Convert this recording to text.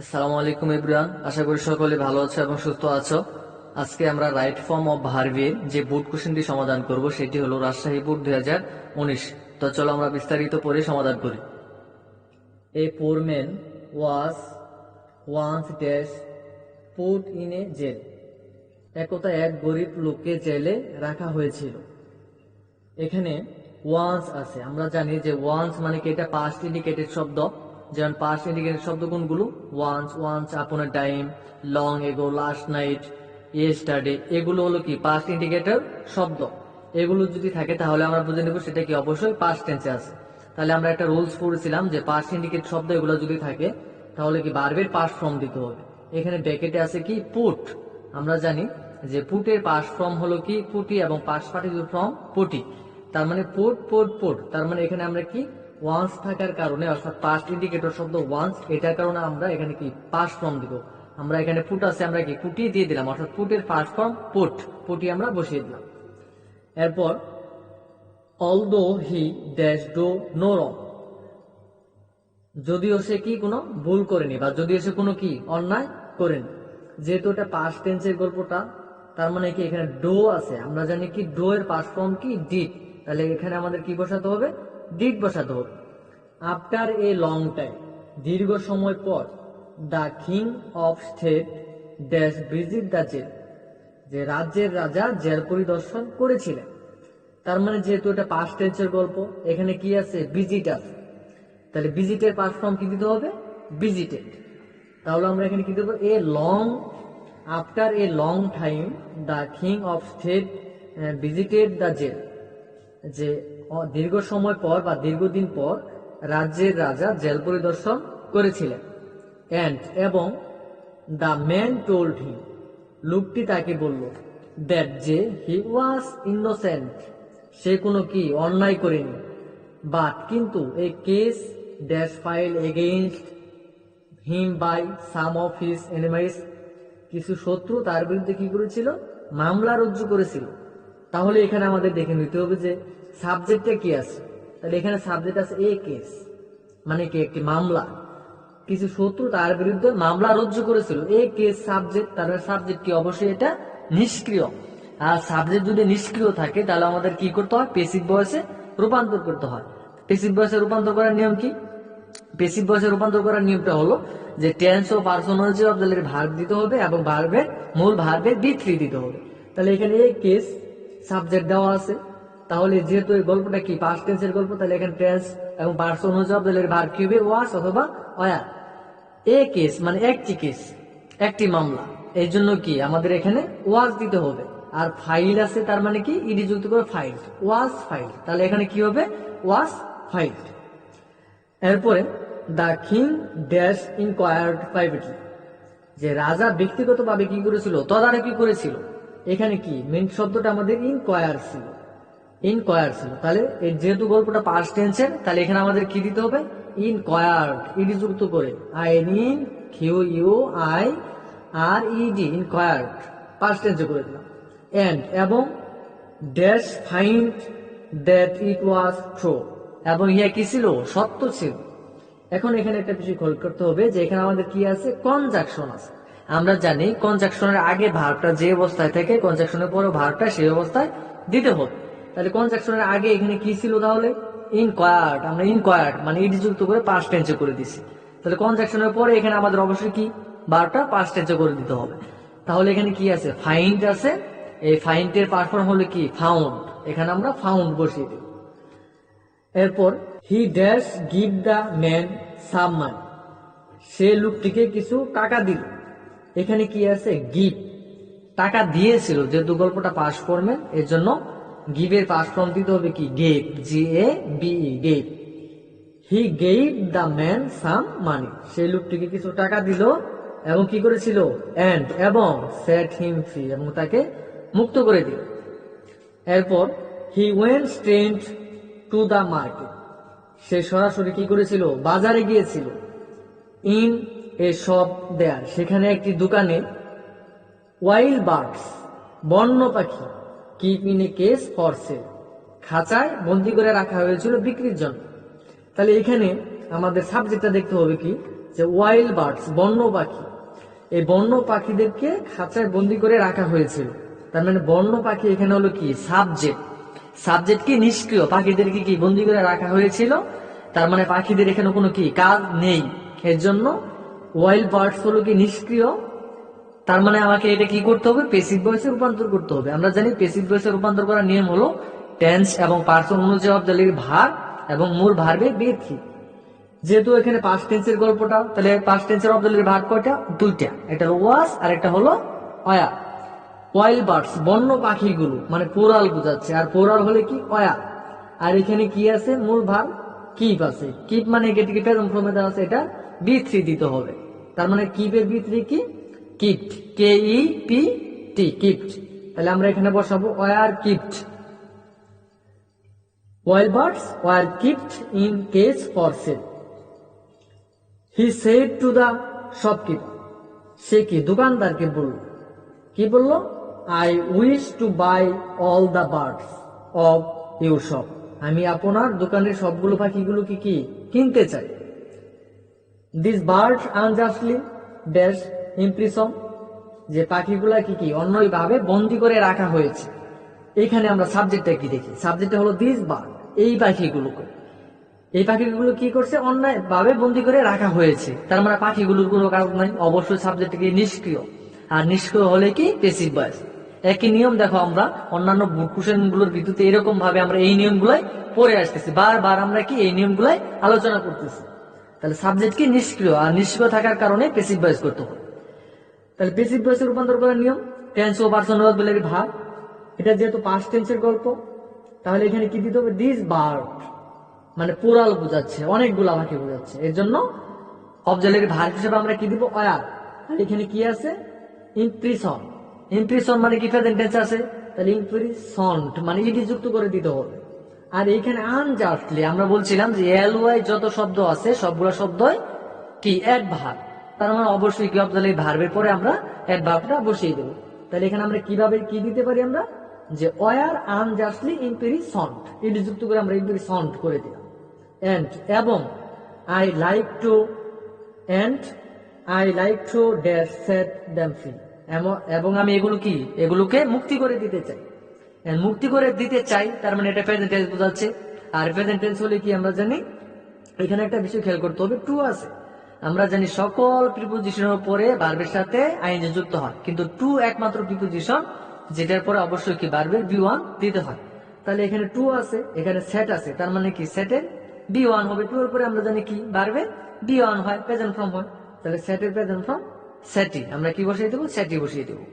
আসসালামু আলাইকুম এভরিওয়ান, আশা করি সকলে ভালো আছো এবং সুস্থ আছো। আজকে আমরা রাইট ফর্ম অফ ভার্বের যে বোর্ড কোশ্চেনটি সমাধান করব সেটি হলো রাজশাহী বোর্ড 2019। তো চলো আমরা বিস্তারিত পড়ে সমাধান করি। A poor man was once dash put in a jail. একদা এক গরিব লোককে জেলে রাখা হয়েছিল। এখানে ওয়ান্স আছে, আমরা জানি যে ওয়ান্স মানে কি এটা পাস্ট ইন্ডিকেটেড শব্দ। যেমন পাস্ট ইন্ডিকেটেড শব্দ কোনগুলো? Once, once upon a time, long ago, last night, yesterday, এগুলো হলো কি পাস্ট ইন্ডিকেটর শব্দ। এগুলো যদি থাকে তাহলে আমরা বুঝে নেব সেটা কি অবশ্যই পাস্ট টেন্সে আছে। তাহলে আমরা একটা রুলস পড়েছিলাম যে পাস্ট ইন্ডিকেট শব্দ এগুলো যদি থাকে তাহলে কি ভার্বের পাস্ট ফর্ম দিতে হবে। এখানে ব্র্যাকেটে আছে কি পুট। আমরা জানি যে পুটের পাস্ট ফর্ম হলো কি পুটি এবং পাস্ট পার্টিসিপল ফর্ম পুটি। তার মানে পুট পুট পুট, তার মানে এখানে আমরা কি ওয়ান্স থাকার কারণে অর্থাৎ পাস্ট ইন্ডিকেটর শব্দ ওয়ান্স, এটার কারণে আমরা এখানে কি পাস্ট ফর্ম দিব। আমরা এখানে পুট আছে, আমরা কি পুটি দিয়ে দিলাম, অর্থাৎ পুটের পাস্ট ফর্ম পুট, পুটি আমরা বসিয়ে দিলাম। এরপর although he dash do no wrong, যদিও সে কি কোনো ভুল করেনি বা যদিও সে কোনো কি অন্যায় করেনি। যেহেতু এটা পাস্ট টেন্সের গল্পটা, তার মানে কি এখানে ডো আছে, আমরা জানি কি ডো এর পাস্ট ফর্ম কি ডিড, তাহলে এখানে আমাদের কি বসাতে হবে? ডিড বসাতে হবে। আফটার এ লং টাইম, দীর্ঘ সময় পর, the king of state dash visit the jail, যে রাজ্যের রাজা জেল পরিদর্শন করেছিলেন। তার মানে যেহেতু এটা পাস্ট টেন্সের গল্প, এখানে কি আছে? ভিজিট আছে, তাহলে ভিজিটের পাস্ট ফর্ম কি দিতে হবে? ভিজিটেড। তাহলে আমরা এখানে কি দেবো? A long, after a long time the king of state visited the jail, যে দীর্ঘ সময় পর বা দীর্ঘদিন পর রাজ্যের রাজা জেল পরিদর্শন করেছিলেন। এন্ড এবং দ্য ম্যান টোল্ড হিম, লোকটি তাকে বলল, দ্যাট যে হি ওয়াজ ইনোসেন্ট, সে কোনো কি অন্যায় করেনি। বাট কিন্তু a case dash file against him by some of his enemies, কিছু শত্রু তার বিরুদ্ধে কি করেছিল? মামলা রুজু করেছিল। তাহলে এখানে আমাদের দেখে নিতে হবে যে সাবজেক্টটা কি আছে। তাহলে এখানে সাবজেক্ট আছে এ কেস, মানে কি একটি মামলা, কিছু শত্রু তার বিরুদ্ধে মামলা রুজু করেছিল। এ কেস সাবজেক্ট, তার সাবজেক্ট কি অবশ্যই এটা নিষ্ক্রিয়। আর সাবজেক্ট যদি নিষ্ক্রিয় থাকে তাহলে আমাদের কি করতে হয়? প্যাসিভ ভয়েসে রূপান্তর করতে হয়। প্যাসিভ ভয়েসে রূপান্তর করার নিয়ম কি? প্যাসিভ ভয়েসে রূপান্তর করার নিয়মটা হলো যে টেন্স ও পার্সোনালিটি অফ দ্য ভার্ব দিতে হবে এবং ভার্বের মূল ভার্বের বি3 দিতে হবে। তাহলে এখানে এই কেস সাবজেক্ট দেওয়া আছে, তাহলে যেহেতু এই গল্পটা কি পাস্ট টেন্সের গল্প, তাহলে এখানে টেন্স এবং পার্সোনালিটি অফ দ্য ভার্ব কি হবে? ওয়াজ অথবা ওয়ার। এ কেস মানে একটি কেস, একটি মামলা, এই জন্য কি আমাদের এখানে ওয়াজ দিতে হবে। আর ফাইল আছে, তার মানে কি ইডি যুক্ত করে ফাইল, ওয়াজ ফাইল, তাহলে এখানে কি হবে? ওয়াজ ফাইল। এরপরে দ্য কিং ড্যাশ ইনকোয়ার্ড প্রাইভেটলি, যে রাজা ব্যক্তিগতভাবে কি করেছিল? তদারকি করেছিল। এখানে কি মেন শব্দটা আমাদের ইনকোয়ার ছিল, ইনকোয়ার ছিল। তাহলে যেহেতু গল্পটা পাস্ট টেন্সের, তাহলে এখানে আমাদের কি দিতে হবে? ইনকোয়ার্ড, ইডি যুক্ত করে I N Q U I R E D, inquired past টেন্সে করে দিলাম। এন্ড এবং dash find that it was true, এবং ইহা কি ছিল? সত্য ছিল। এখন এখানে একটা বিষয় খেয়াল করতে হবে যে এখানে আমাদের কি আছে? কনজাংশন আছে। আমরা জানি কনজাংশনের আগে ভার্বটা যে অবস্থায় থাকে, কনজাংশনের পরে ভার্বটা সেই অবস্থায় দিতে হবে। তাহলে কনজাংশনের আগে এখানে কি ছিল? তাহলে ইনকোয়ার্ড, আমরা ইনকোয়ার্ড মানে ইডি যুক্ত করে পাস্ট টেন্সে করে দিছি। তাহলে কনজাংশনের পরে এখানে আমাদের অবশ্যই কি ভার্বটা পাস্ট টেন্সে করে দিতে হবে। তাহলে এখানে কি আছে? ফাইন্ড আছে, এই ফাইন্ডের পাস্ট ফর্ম হলো কি? ফাউন্ড, এখানে আমরা ফাউন্ড বসিয়ে দেব। এরপর he dash give the man some money, সে লোকটিকে কিছু টাকা দিল। এখানে কি আছে? গিভ, টাকা দিয়েছিল। যেহেতু গল্পটা পাস্ট ফর্মের, এর জন্য গিভের পাস্ট ফর্ম দিতে হবে কি? Gave, GAVE, gave. He gave the man some money, সেই লোকটিকে কিছু টাকা দিল এবং কি করেছিল? এন্ড এবং সেট হিম ফ্রি, এবং তাকে মুক্ত করে দিল। এরপর he went straight to the market, সে সরাসরি কি করেছিল? বাজারে গিয়েছিল। ইন এ শপ দেয়ার, সেখানে একটি দোকানে ওয়াইল্ড বার্ডস, বন্য পাখি, keep in a case for sale, খাঁচায় বন্দি করে রাখা হয়েছিল বিক্রির জন্য। তাহলে এখানে আমাদের সাবজেক্টটা দেখতে হবে কি? যে ওয়াইল্ড বার্ডস, বন্য পাখি, এই বন্য পাখিদেরকে খাঁচায় বন্দি করে রাখা হয়েছিল। তার মানে বন্য পাখি এখানে হলো কি সাবজেক্ট, সাবজেক্ট কি নিষ্ক্রিয়, পাখিদেরকে কি বন্দি করে রাখা হয়েছিল, তার মানে পাখিদের এখানে কোনো কি কাজ নেই, এর জন্য ওয়াইল্ড বার্ডস হলো কি নিষ্ক্রিয়। তার মানে আমাকে এটা কি করতে হবে, প্যাসিভ ভয়েসে রূপান্তর করতে হবে। আমরা জানি প্যাসিভ ভয়েসে রূপান্তর করার নিয়ম হলো টেন্স এবং পার্সন অনুযায়ী অবজালির ভার এবং মূল ভার্বের বৃদ্ধি। যেহেতু এখানে পাস্ট টেন্সের গল্পটা, তাহলে পাস্ট টেন্সের অবজালির ভার কয়টা, দুইটা, একটা হলো ওয়াজ আর একটা হলো অয়া। ওয়াইল্ড বার্ডস বন্য পাখিগুলো মানে পোরাল বোঝাচ্ছে, আর পোরাল হলে কি অয়া। আর এখানে কি আছে, মূল ভার কিপ আছে, কিপ মানে এটাকে প্রেজেন্ট ফর্মে দেওয়া আছে, এটা বি3 দিতে হবে। তার মানে কিপের বি3 কি kept, K E P T, kept. তাহলে আমরা এখানে বসাবো were kept. Wild birds were kept in cage for sale. He said to the shopkeeper, সে কি দোকানদারকে বলল, কি বললো, I wish to buy all the birds of your shop, আমি আপনার দোকানের সবগুলো পাখিগুলো কি কিনতে চাই। This birds unjustly dash imprison, যে পাখিগুলা কি অন্যভাবে বন্দি করে রাখা হয়েছে। এখানে আমরা সাবজেক্টটা কি দেখি, সাবজেক্টটা হলো দিস বার্ড, এই পাখিগুলোকে, এই পাখিগুলো কি করছে, অন্যায় ভাবে বন্দি করে রাখা হয়েছে। তার মানে পাখিগুলোর কোনো কাজ নাই, অবশ্যই সাবজেক্ট কি নিষ্ক্রিয়, আর নিষ্ক্রিয় হলে কি প্যাসিভ ভয়েস। একই নিয়ম দেখো আমরা অন্যান্য কোশ্চেন গুলোর ভিত্তিতে এরকম ভাবে আমরা এই নিয়মগুলাই পড়ে আসতেছি, বারবার আমরা কি এই নিয়মগুলাই আলোচনা করতেছি। তাহলে সাবজেক্ট কি নিষ্ক্রিয়, আর নিষ্ক্রিয় থাকার কারণে প্যাসিভ ভয়েস করতে হবে। তাহলে প্যাসিভ ভয়েসে রূপান্তর করার নিয়ম, টেন্স ও পার্সন অবজালির ভার, এটা যেহেতু পাস্ট টেন্সের গল্প, তাহলে এখানে কি দিতে হবে, দিস বার্ড মানে পোরাল বোঝাচ্ছে, অনেকগুলা পাখি বোঝাচ্ছে, এর জন্য অবজালির ভার হিসেবে আমরা কি দিব, অয়ার। আর এখানে কি আছে, ইমপ্রেশন, ইমপ্রেশন মানে কি প্রেজেন্ট টেন্স আছে, তাহলে ইমপ্রেশনড মানে ইডি যুক্ত করে দিতে হবে। আর এইখানে আনজাস্টলি আমরা বলছিলাম যে এল ওয়াই যত শব্দ আছে সবগুলো শব্দই কি অ্যাডভার্ব, তার মানে অবশ্যই কি অবজালির ভার্বের পরে আমরা অ্যাডভার্বটা বসিয়ে দেবো। তাহলে এখানে আমরা কিভাবে কি দিতে পারি, আমরা যে ওয়ার আনজাস্টলি ইমপ্রেশনড, ইডি যুক্ত করে আমরা ইমপ্রেশনড করে দিলাম। এন্ড এবং I like to, and I like to dash set them free, এবং আমি এগুলোকে মুক্তি করে দিতে চাই। মুক্তি করে দিতে চাই তার মানে এটা প্রেজেন্ট টেন্স বোঝাচ্ছে। আর প্রেজেন্ট টেন্স হলে কি আমরা জানি, এখানে একটা বিষয় খেয়াল করতে হবে, টু আছে। আমরা জানি সকল প্রিপোজিশনের পরে ভার্বের সাথে আইএনজি যুক্ত হয়, কিন্তু টু একমাত্র প্রিপোজিশন যেটার পরে অবশ্যই কি ভার্বের বি1 দিতে হয়। তাহলে এখানে টু আছে, এখানে সেট আছে, তার মানে কি সেটের বি1 হবে, টু এর পরে আমরা জানি কি ভার্বের বি1 হয়, প্রেজেন্ট ফর্ম হয়। তাহলে সেটের প্রেজেন্ট ফর্ম সেটি, আমরা কি বসিয়ে দেবো, সেটি বসিয়ে দেবো।